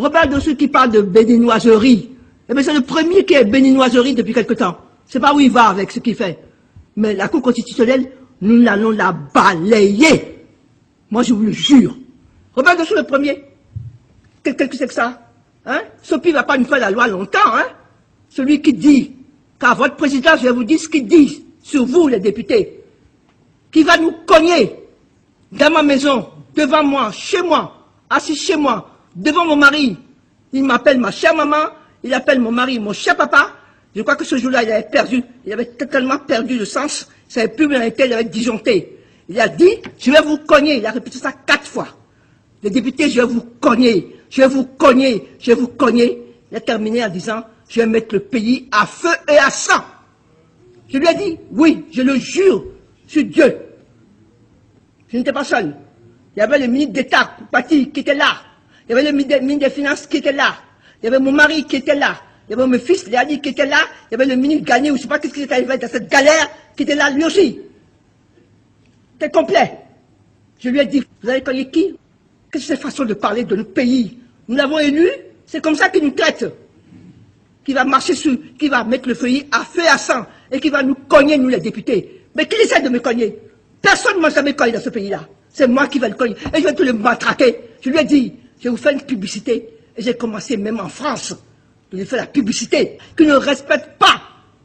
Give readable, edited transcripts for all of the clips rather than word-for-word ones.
Robert Dossou qui parle de béninoiserie. Eh bien, c'est le premier qui est béninoiserie depuis quelque temps. Je ne sais pas où il va avec ce qu'il fait. Mais la Cour constitutionnelle, nous allons la balayer. Moi, je vous le jure. Robert Dossou le premier. Qu'est-ce que c'est que ça? Hein? Sopi ne va pas nous faire la loi longtemps. Hein? Celui qui dit qu'à votre président, je vais vous dire ce qu'il dit sur vous, les députés, qui va nous cogner dans ma maison, devant moi, chez moi, assis chez moi, devant mon mari. Il m'appelle ma chère maman, il appelle mon mari mon cher papa. Je crois que ce jour-là, il avait totalement perdu le sens, ça n'avait plus bien été, il avait disjoncté. Il a dit, je vais vous cogner, il a répété ça 4 fois. Les députés, je vais vous cogner, je vais vous cogner, je vais vous cogner. Il a terminé en disant, je vais mettre le pays à feu et à sang. Je lui ai dit, oui, je le jure, sur Dieu. Je n'étais pas seul. Il y avait le ministre d'État, Pati, qui était là. Il y avait le ministre des Finances qui était là. Il y avait mon mari qui était là. Il y avait mon fils, Léani, qui était là. Il y avait le ministre Gagné, ou je ne sais pas qu'est-ce qui était arrivé dans cette galère, qui était là lui aussi. C'était complet. Je lui ai dit, vous avez connu qui? Qu'est-ce que c'est cette façon de parler de notre pays? Nous l'avons élu, c'est comme ça qu'il nous traite. Qui va marcher sur, qui va mettre le feuillet à feu et à sang, et qui va nous cogner, nous les députés. Mais qui essaie de me cogner? Personne ne m'a jamais cogné dans ce pays-là. C'est moi qui vais le cogner. Et je vais tout le matraquer. Je lui ai dit, je vais vous faire une publicité. Et j'ai commencé même en France de lui faire la publicité. Qui ne respecte pas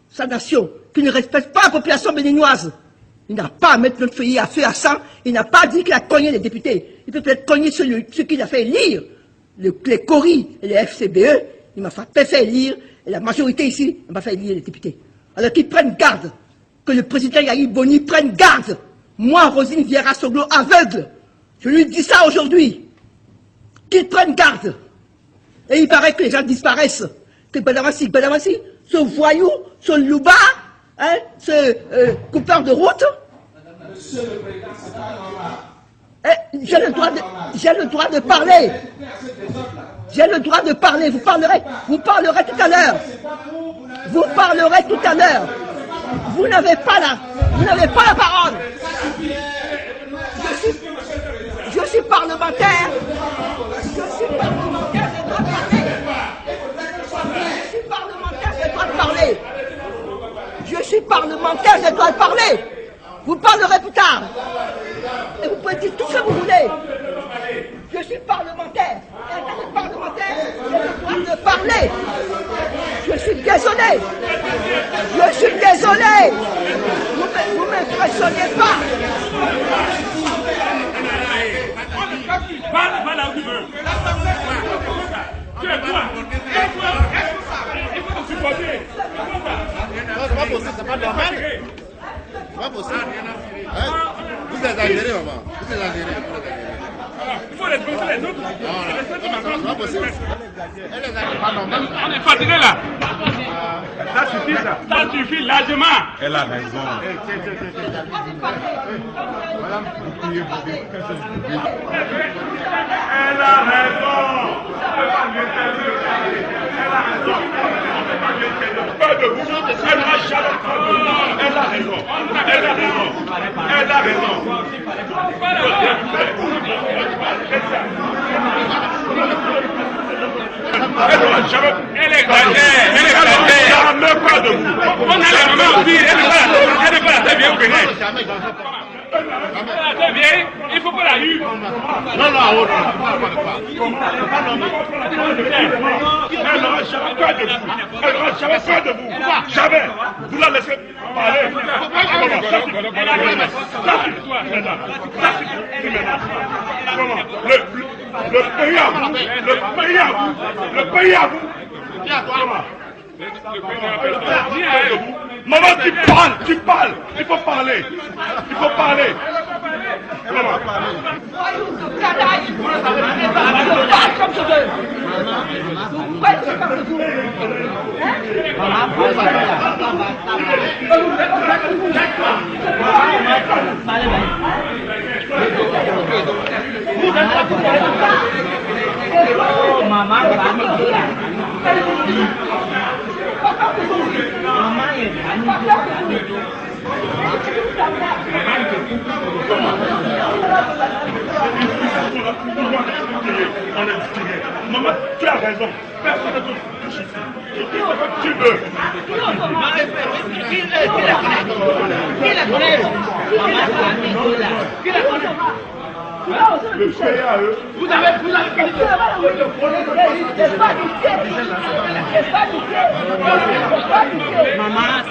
sa nation, qui ne respecte pas la population béninoise. Il n'a pas à mettre notre feuillet à feu et à sang. Il n'a pas dit qu'il a cogné les députés. Il peut peut-être cogner ceux qu'il a fait élire. Les CORI et les FCBE. Il m'a fait élire. Et la majorité ici, il m'a fait élire les députés. Alors qu'ils prennent garde. Que le président Yahya Boni prenne garde. Moi, Rosine Vieira Soglo, aveugle, je lui dis ça aujourd'hui. Qu'il prenne garde. Et il paraît que les gens disparaissent. Que Badamassi, ce voyou, ce louba, hein, ce coupeur de route. Monsieur le Président, c'est pas normal. J'ai le droit de parler. J'ai le droit de parler. Vous parlerez tout à l'heure. Vous parlerez tout à l'heure. Vous n'avez pas la parole. Je suis parlementaire. Je suis parlementaire, j'ai le droit de parler. Vous parlerez plus tard. Et vous pouvez dire tout ce que vous voulez. Je suis parlementaire. Et en tant que parlementaire, j'ai le droit de parler. Je suis désolé. Je suis désolé. Vous ne m'impressionnez pas. Va là où tu veux. Tu es quoi? Il faut te supporter. C'est pas possible, c'est pas normal. C'est pas possible. Vous exagérez, maman. Vous exagérez. Il faut respecter les autres. Non, c'est pas possible. Elle exagère pas normal. On est fatigué là. Ça suffit ça. Ça suffit largement. Elle a raison. Madame, elle a raison. Pas de vous. Elle n'a jamais pas de vous. Elle a raison. Elle a raison. Elle a raison. Elle est jamais pas de vous. On a la maman aussi. Elle n'est pas la très bien au Bénin. Très bien, il faut pas la rue. Non, elle n'aura jamais peur de vous. Elle n'aura jamais peur de vous. Jamais. Vous la laissez parler. Ça suffit maintenant. Le pays à vous. Le pays à vous. Le pays à vous. Maman, tu parles. Il faut parler. Il faut parler. Maman. Comme je veux. Vous faites comme vous. Maman, maman est Maman, tu as raison. Personne ne peut toucher ici. Tu veux. Qui la connaît? Qui la connaît? Le frère à eux. Vous avez Maman,